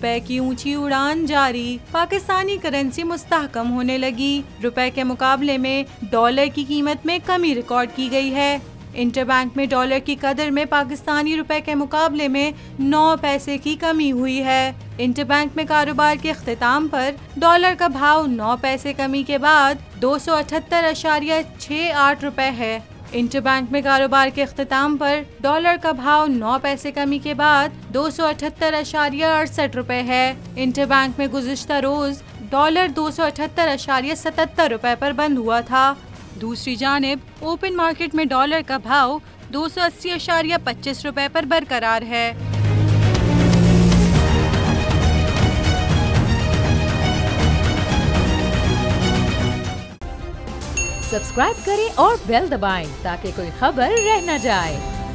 रुपए की ऊंची उड़ान जारी, पाकिस्तानी करेंसी मुस्तहकम होने लगी। रुपए के मुकाबले में डॉलर की कीमत में कमी रिकॉर्ड की गई है। इंटरबैंक में डॉलर की कदर में पाकिस्तानी रुपए के मुकाबले में 9 पैसे की कमी हुई है। इंटरबैंक में कारोबार के अख्तिताम पर डॉलर का भाव 9 पैसे कमी के बाद 278.68 रुपए है। इंटरबैंक में कारोबार के अख्तिताम पर डॉलर का भाव 9 पैसे कमी के बाद 278.68 रुपए है। इंटरबैंक में गुज़िश्ता रोज डॉलर 278.77 रुपए पर बंद हुआ था। दूसरी जानिब ओपन मार्केट में डॉलर का भाव 280.25 रुपए पर बरकरार है। सब्सक्राइब करें और बेल दबाएं ताकि कोई खबर रह न जाए।